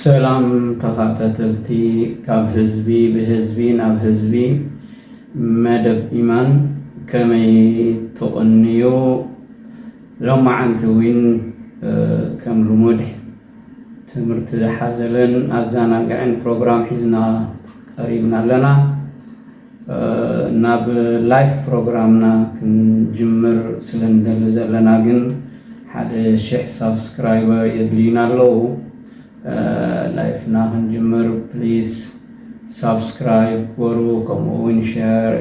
ሰላም ተኸታተልቲ ካብ ህዝቢ ብህዝቢ ናብ ህዝቢ መደብ ኢማን ከመይ ትቕንዩ ሎማዓንቲ እውን ከም ልሙድ ትምህርቲ ዝሓዘለን ኣዘናግዕን ፕሮግራም ሒዝና ቀሪብና ኣለና። ናብ ላይፍ ፕሮግራምና ክንጅምር ስለንደሊ ዘለና ግን 1,000 ሰብስክራይበር የድልዩና ኣለዉ። ላይፍና ክንጅምር ፕሊዝ ሰብስክራይብ ጎሩ ከምኡውን ሼር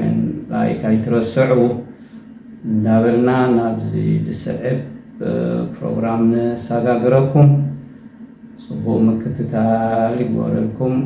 ላይክ ኣይትረስዑ እንዳበልና ናብዚ ልስዕብ ፕሮግራም ንሰጋግረኩም ጽቡቕ ምክትታል ይግበረልኩም።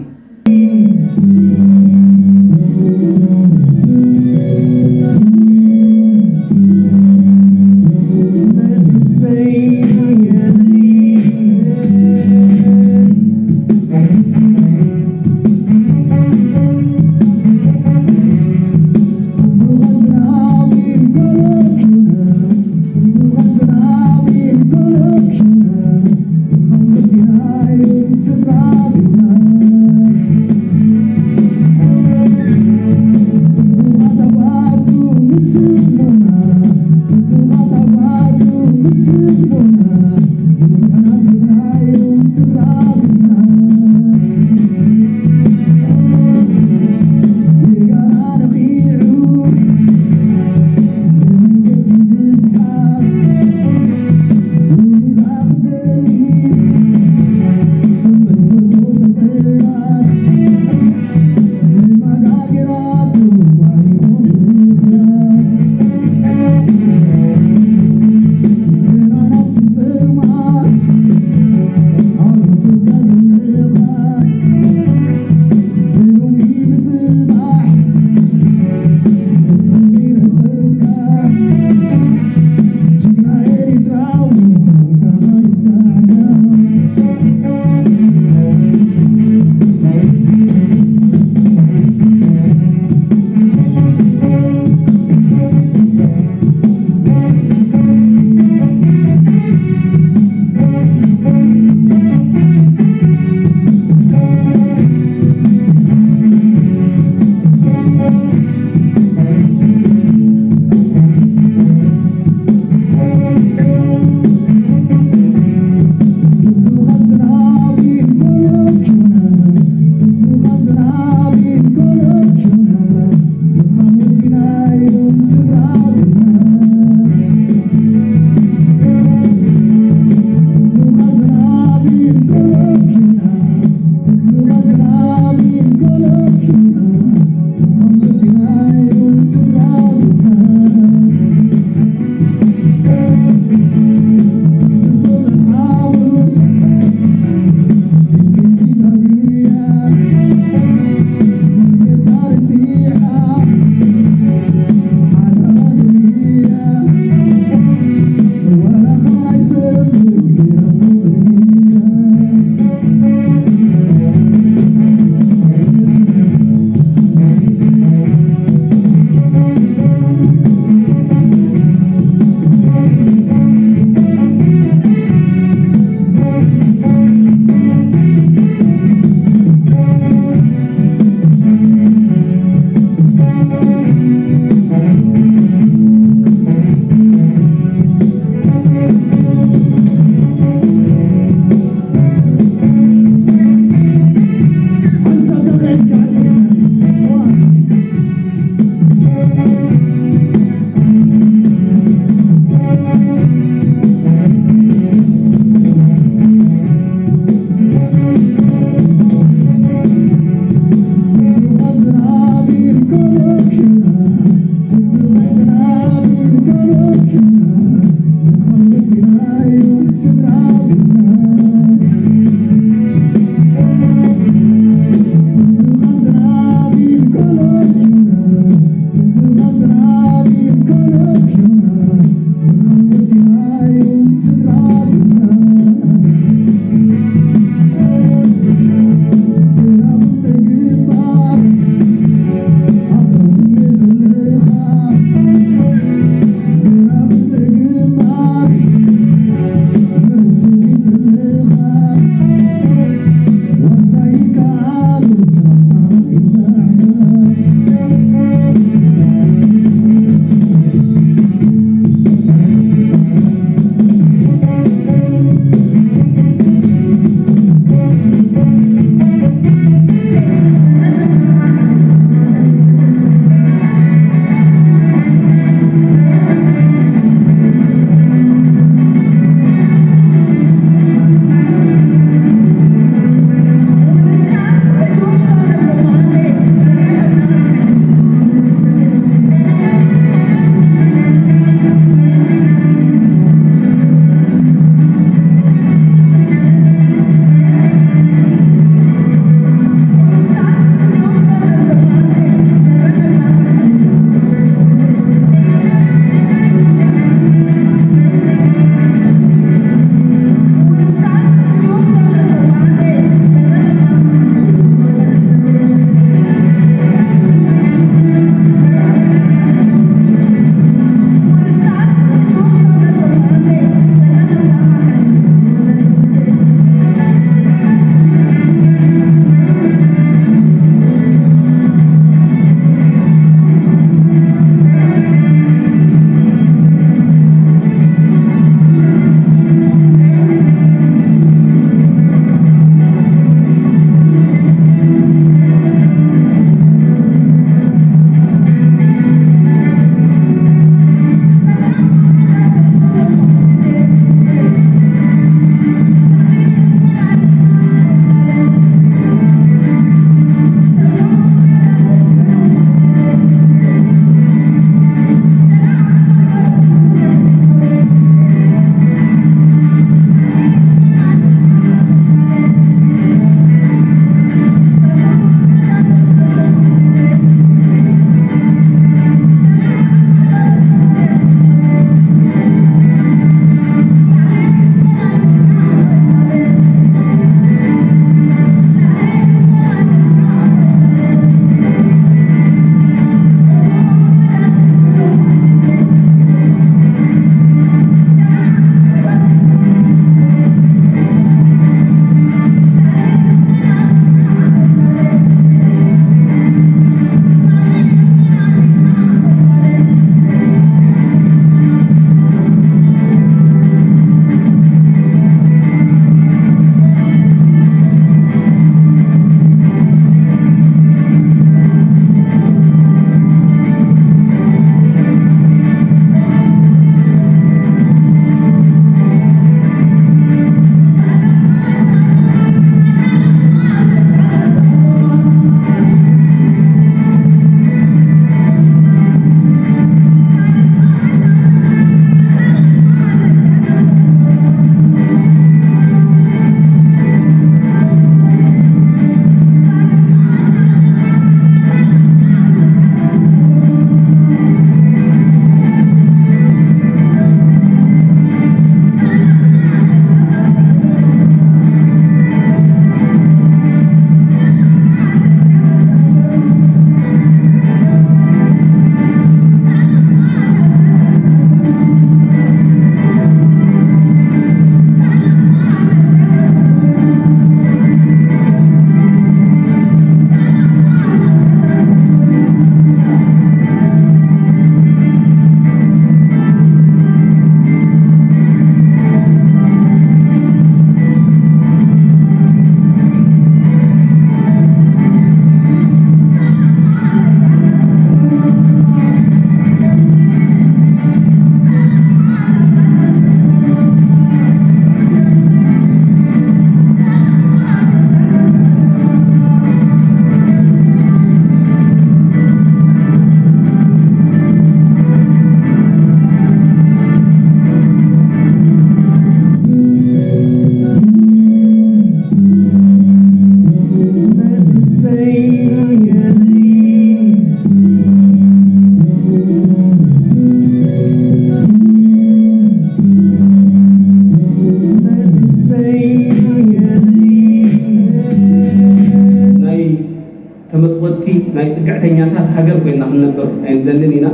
ናይ ጥቅዕተኛታት ሃገር ኮይና ክንነብር ኣይንደልን ኢና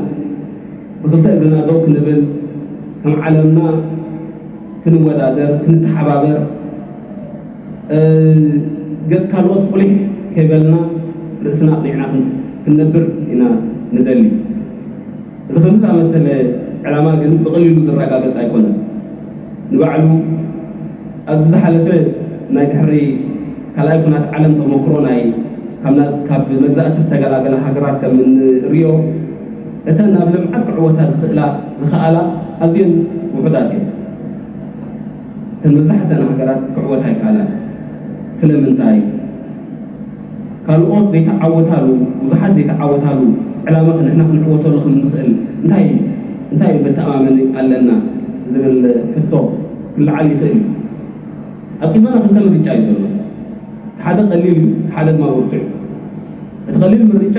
ብክልተ እግርና ደው ክንብል ከም ዓለምና ክንወዳደር ክንተሓባበር ገጽ ካልኦት ቁልሕ ከይበልና ርእስና ኣቕኒዕና ክንነብር ኢና ንደሊ እዚ ከምዚ ዝኣመሰለ ዕላማ ግን ብቐሊሉ ዝረጋገፅ ኣይኮነን ንባዕሉ ኣብዚ ዝሓለፈ ናይ ድሕሪ ካልኣይ ኩናት ዓለም ተመክሮ ናይ ካብ መግዛእቲ ዝተገላገላ ሃገራት ከም እንሪኦ እተን ናብ ልምዓት ክዕወታ ዝኽኣላ ኣዝየን ውሑዳት እየን እተን መብዛሕትአን ሃገራት ክዕወታ ይከኣላን ስለምንታይ ካልኦት ዘይተዓወታሉ ብዙሓት ዘይተዓወታሉ ዕላማ ንሕና ክንዕወተሉ ከም ንኽእል እንታይ መተኣማመኒ ኣለና ዝብል ሕቶ ክለዓል ይኽእል እዩ ኣብ ኢማና ክልተ ምርጫ እዩ ዘሎ ሓደ ቀሊል እዩ ሓደ ድማ ውርጡዕ እዩ እቲ ቀሊል ምርጫ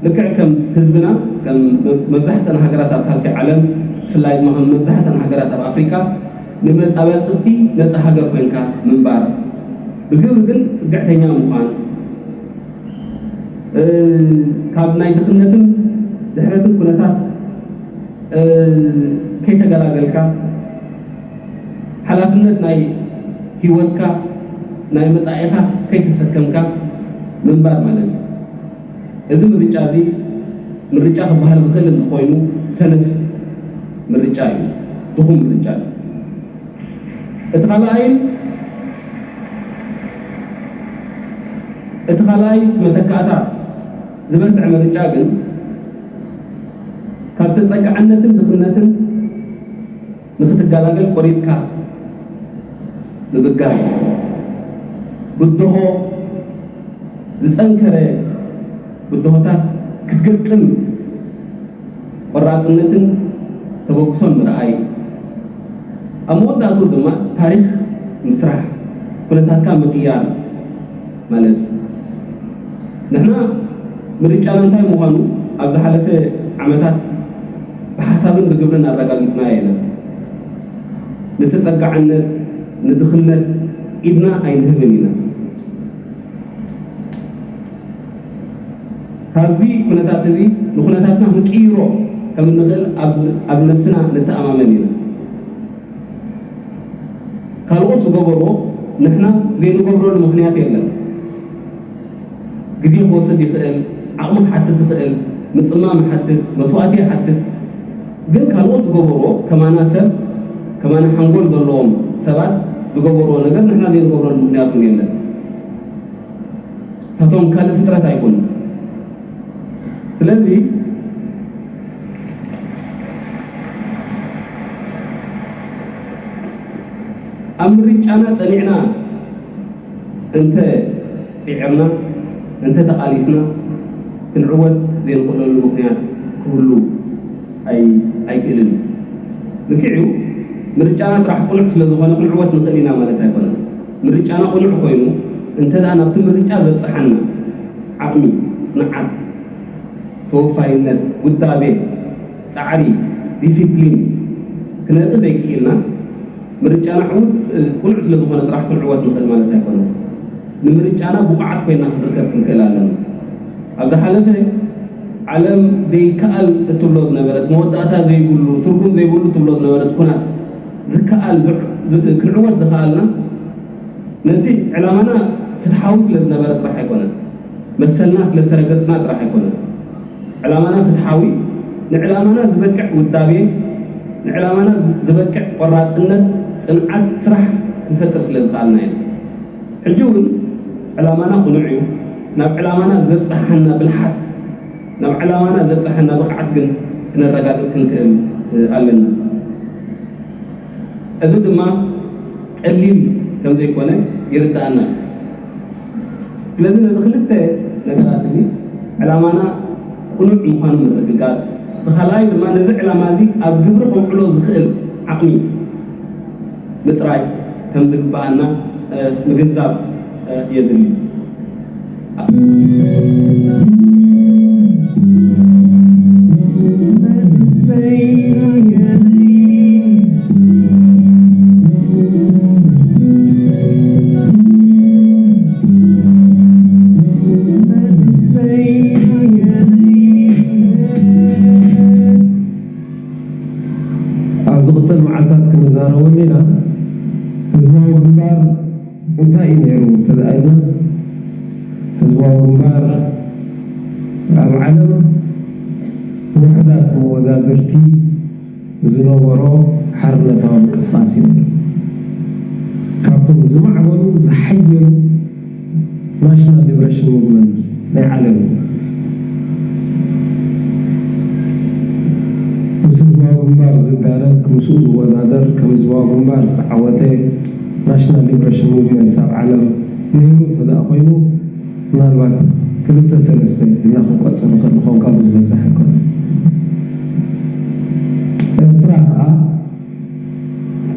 ልክዕ ከም ህዝብና ከም መብዛሕትአን ሃገራት ኣብ ካልሲ ዓለም ብፍላይ ድማ ከም መብዛሕትአን ሃገራት ኣብ ኣፍሪካ ንመፃበፅቲ ነፃ ሃገር ኮይንካ ምንባር ብግብሪ ግን ስግዕተኛ ምዃን ካብ ናይ ድኽነትን ድሕረትን ኩነታት ከይተገላገልካ ሓላፍነት ናይ ሂወትካ ናይ መጻኢኻ ከይተሰከምካ ምንባር ማለት እዩ እዚ ምርጫ እዚ ምርጫ ክበሃል ዝኽእል እንተኮይኑ ሰነፍ ምርጫ እዩ ድኹም ምርጫ እዩ እቲ ካልኣይ መተካእታ ዝበልዕ ምርጫ ግን ካብ ተፀግዓነትን ድኽነትን ንኽትገላገል ቆሪፅካ ንብጋር ብድሆ ዝፀንከረ ብድሆታት ክትገጥም ቆራፅነትን ተበግሶን ምርኣይ ኣብ መወዳእቱ ድማ ታሪክ ምስራሕ ኩነታትካ ምቅያር ማለት እዩ ንሕና ምርጫና እንታይ ምዃኑ ኣብ ዝሓለፈ ዓመታት ብሓሳብን ብግብርን ኣረጋጊፅና የለ ንተፀጋዕነት ንድኽነት ኢድና ኣይንህብን ኢና ካብዚ ኩነታት እዚ ንኩነታትና ክንቅይሮ ከም እንኽእል ኣብ ነፍስና ንተኣማመን ኢና ካልኦት ዝገበርዎ ንሕና ዘይንገብረሉ ምክንያት የለን ግዜ ክወስድ ይኽእል ዓቕሚ ክሓትት ይኽእል ምፅማም ይሓትት መስዋእቲ ይሓትት ግን ካልኦት ዝገበርዎ ከማና ሰብ ከማና ሓንጎል ዘለዎም ሰባት ዝገበርዎ ነገር ንሕና ዘይንገብረሉ ምክንያት እውን የለን ሳቶም ካልእ ፍጥረት ኣይኮኑን ስለዚ ኣብ ምርጫና ፀኒዕና እንተ ፂዕርና እንተ ተቃሊስና ክንዕወት ዘይንኽእለሉ ምክንያት ክህሉ ኣይክእልን ልክዕዩ ምርጫና ጥራሕ ቁኑዕ ስለዝኾነ ክንዕወት ንኽእል ኢና ማለት ኣይኮነን ምርጫና ቁኑዕ ኮይኑ እንተዳ ናብቲ ምርጫ ዘብፅሓና ዓቕሚ ፅንዓት ተወፋይነት ውዳቤ ፃዕሪ ዲሲፕሊን ክነጥእ ዘይክኢልና ምርጫና ዕውት ቁኑዕ ስለዝኾነ ጥራሕ ክንዕወት ንኽእል ማለት ኣይኮነን ንምርጫና ብቑዓት ኮይና ክንርከብ ክንክእል ኣለና ኣብ ዝሓለፈ ዓለም ዘይከኣል እትብሎ ዝነበረት መወዳእታ ዘይብሉ ትርጉም ዘይብሉ እትብሎ ዝነበረት ኩናት ዝከኣል ክንዕወት ዝኸኣልና ነቲ ዕላማና ፍትሓዊ ስለዝነበረ ጥራሕ ኣይኮነን መሰልና ስለዝተረገፅና ጥራሕ ኣይኮነን ዕላማና ፍትሓዊ ንዕላማና ዝበቅዕ ውዳቤ ንዕላማና ዝበቅዕ ቆራፅነት ፅንዓት ስራሕ ክንፈጥር ስለዝኸኣልና ኢና ሕጂ እውን ዕላማና ቁኑዕ እዩ ናብ ዕላማና ዘብፅሐና ብልሓት ናብ ዕላማና ዘብፅሐና ብቕዓት ግን ክነረጋግፅ ክንክእል ኣለና እዚ ድማ ቀሊል ከም ዘይኮነ ይርዳእና ስለዚ ነዚ ክልተ ነገራት እዚ ዕላማና ቁኑዕ ምዃኑ ምርግጋፅ ብኻልኣይ ድማ ነዚ ዕላማ እዚ ኣብ ግብሪ ከውዕሎ ዝኽእል ዓቕሚ ምጥራይ ከም ዝግባአና ምግንዛብ የድልዩ say እንታይ ነይሩ ተዛኢልና ህዝባዊ ግንባር ኣብ ዓለም ውሕዳት መወዳድርቲ ዝነበሮ ሓርነታዊ ምንቅስቃስ እዩ ካብቶም ዝማዕበሉ ዝሓየሉ ናሽናል ሊበሬሽን ሙቭመንት ናይ ዓለም ምስ ህዝባዊ ግንባር ዝዳረግ ምስኡ ዝወዳደር ከም ህዝባዊ ግንባር ዝተዓወተ ናሽናል ሊበሬሽን ሙቭመንት ኣብ ዓለም ነይሩ ተደኣ ኮይኑ ምናልባት ክልተ ሰለስተ እናክንቆፅር ንኽእል ንኾን ካብ ዝበዝሕ ኣይኮነ ኤርትራ ከዓ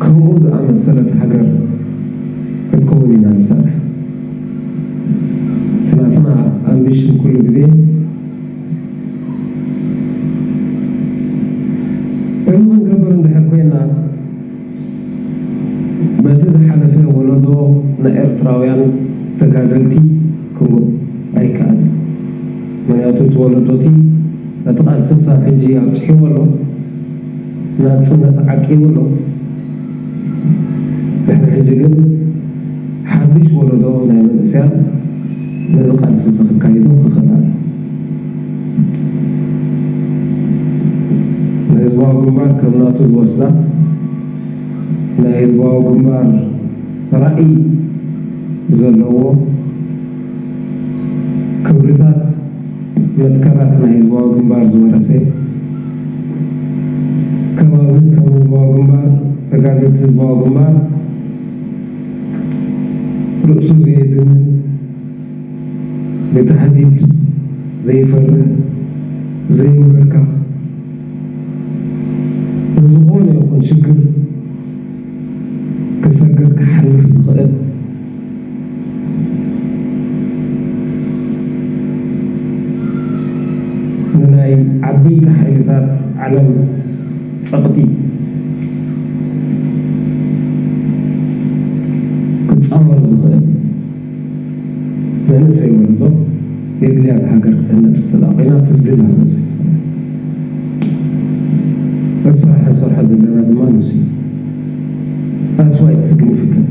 ከምኡ ዝኣመሰለት ሃገር ክትከውን ኢና ንሰርሕ ትናትና ኣምቢሽን ኩሉ ግዜ እሞ ክንገብር እንድሕር ኮይና በቲ ዝሓለፈ ወለዶ ንኤርትራውያን ተጋደልቲ ክንጎ ኣይከኣል ምክንያቱ እቲ ወለዶቲ እቲ ቃልሲ ክሳብ ሕጂ ኣብፅሒዎ ኣሎ ናፅነት ዓቂቡ ኣሎ ድሕሪ ሕጂ ግን ሓድሽ ወለዶ ናይ መንእስያት ነዚ ቃልሲ ክካይዶ ክኽእል ኣሎ ንህዝባዊ ግንባር ከም ናቱ ዝወስዳ ናይ ህዝባዊ ግንባር ራእይ ዘለዎ ክብርታት መትከራት ናይ ህዝባዊ ግንባር ዝወረሰ ከባቢ ከም ህዝባዊ ግንባር ተጋደልቲ ህዝባዊ ግንባር ርእሱ ዘየድንን ብተሕዲድ ዘይፈርህ ዘይምብርካኽ ዝኾነ ይኹን ሽግር ክሰግር ክሓልፍ ዝኽእል ንናይ ዓበይቲ ሓይልታት ዓለም ፀቕጢ ክፃወር ዝኽእል መንእሰይ ወለዶ የድልያት ሃገር ክትህነፅ ተደኣ ኮይና ትዝድል ሃነፅ الصراحة صراحة لنا ما نسي that's why it's significant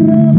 الراحة